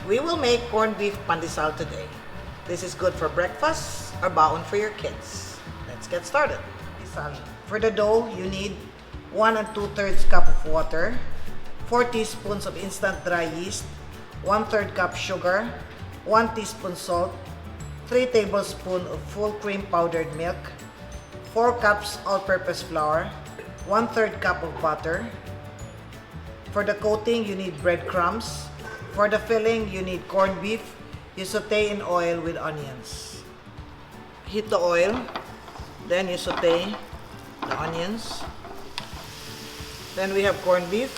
We will make corned beef pan de sal today. This is good for breakfast or baon for your kids. Let's get started. For the dough, you need 1 2/3 cup of water, 4 teaspoons of instant dry yeast, 1/3 cup sugar, 1 teaspoon salt, 3 tablespoons of full cream powdered milk, 4 cups all-purpose flour, 1/3 cup of butter. For the coating, you need breadcrumbs. For the filling, you need corned beef. You saute in oil with onions. Heat the oil, then you saute the onions. Then we have corned beef.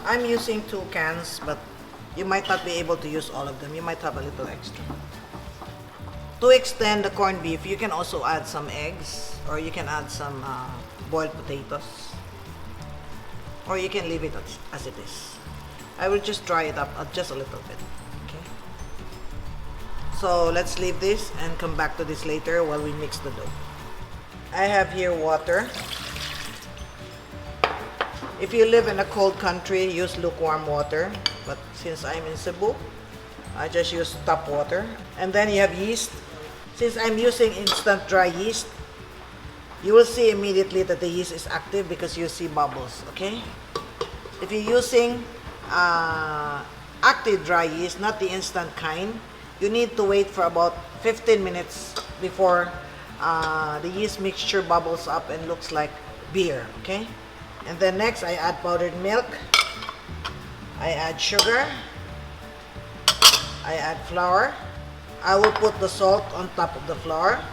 I'm using 2 cans, but you might not be able to use all of them. You might have a little extra. To extend the corned beef, you can also add some eggs, or you can add some boiled potatoes, or you can leave it as it is. I will just dry it up just a little bit. Okay. So let's leave this and come back to this later while we mix the dough. I have here water. If you live in a cold country, use lukewarm water. But since I'm in Cebu, I just use tap water. And then you have yeast. Since I'm using instant dry yeast, you will see immediately that the yeast is active because you see bubbles, okay? If you're using active dry yeast, not the instant kind, you need to wait for about 15 minutes before the yeast mixture bubbles up and looks like beer, okay? And then next, I add powdered milk, I add sugar, I add flour. I will put the salt on top of the flour.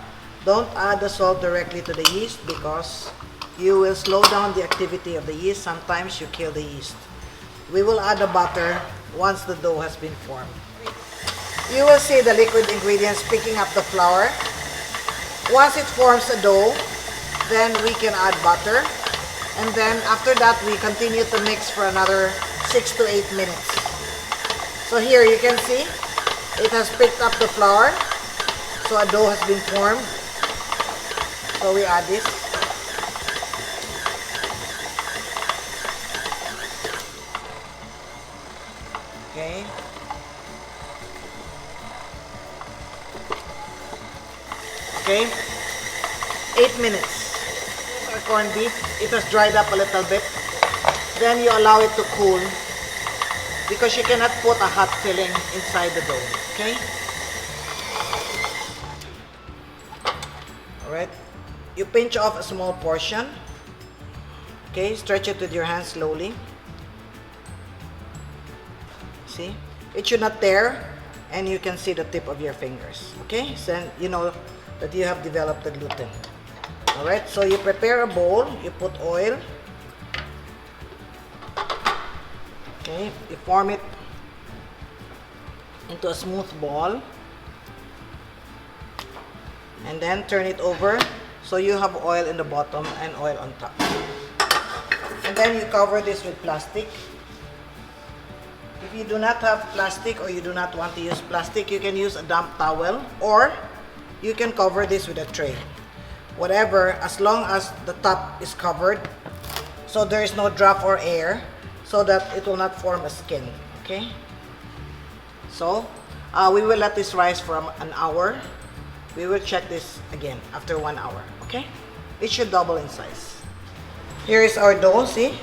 Don't add the salt directly to the yeast because you will slow down the activity of the yeast. Sometimes you kill the yeast. We will add the butter once the dough has been formed. You will see the liquid ingredients picking up the flour. Once it forms a dough, then we can add butter. And then after that, we continue to mix for another 6 to 8 minutes. So here you can see, it has picked up the flour. So a dough has been formed. So we add this. Okay. Okay. 8 minutes. Our corned beef, it has dried up a little bit. Then you allow it to cool because you cannot put a hot filling inside the dough. Okay? Alright. You pinch off a small portion. Okay? Stretch it with your hand slowly. See? It should not tear, and you can see the tip of your fingers. Okay? So you know that you have developed the gluten. Alright, so you prepare a bowl, you put oil. Okay, you form it into a smooth ball. And then turn it over so you have oil in the bottom and oil on top. And then you cover this with plastic. If you do not have plastic or you do not want to use plastic, you can use a damp towel or you can cover this with a tray. Whatever, as long as the top is covered, so there is no drop or air, so that it will not form a skin, okay? So, we will let this rise for an hour. We will check this again after 1 hour, okay? It should double in size. Here is our dough, see?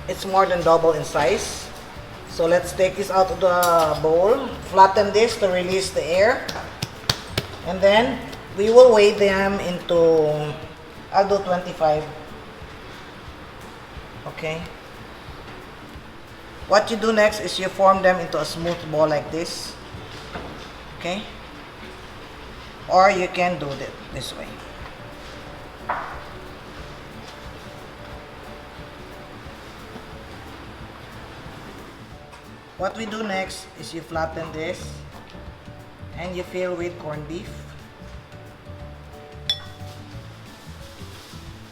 It's more than double in size. So let's take this out of the bowl, flatten this to release the air, and then we will weigh them into, I'll do 25. Okay. What you do next is you form them into a smooth ball like this. Okay. Or you can do it this way. What we do next is you flatten this and you fill with corned beef.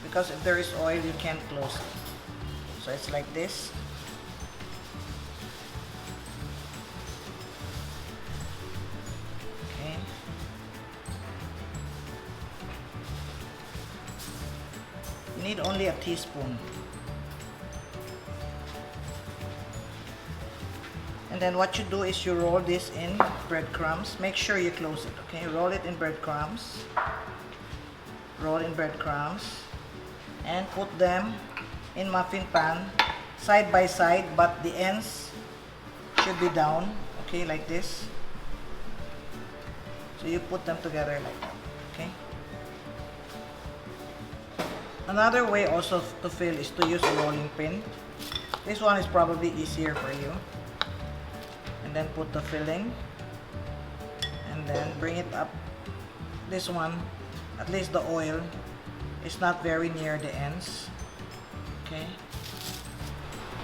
Because if there is oil, you can't close it. So it's like this. Okay. You need only a teaspoon. And then what you do is you roll this in breadcrumbs. Make sure you close it, okay? Roll it in breadcrumbs. Roll in breadcrumbs. And put them in muffin pan, side by side, but the ends should be down, okay, like this. So you put them together like that, okay? Another way also to fill is to use a rolling pin. This one is probably easier for you. And then put the filling. And then bring it up. This one, at least the oil is not very near the ends. Okay.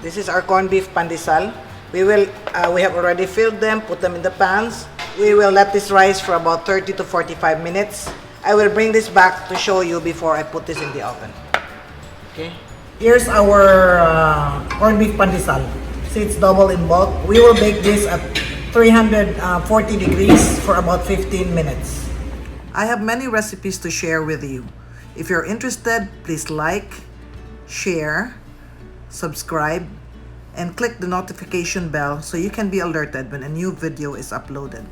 This is our corned beef pan de sal. We have already filled them, put them in the pans. We will let this rise for about 30 to 45 minutes. I will bring this back to show you before I put this in the oven. Okay. Here's our corned beef pan de sal. See, it's double in bulk. We will bake this at 340 degrees for about 15 minutes. I have many recipes to share with you. If you're interested, please like, share, subscribe, and click the notification bell so you can be alerted when a new video is uploaded.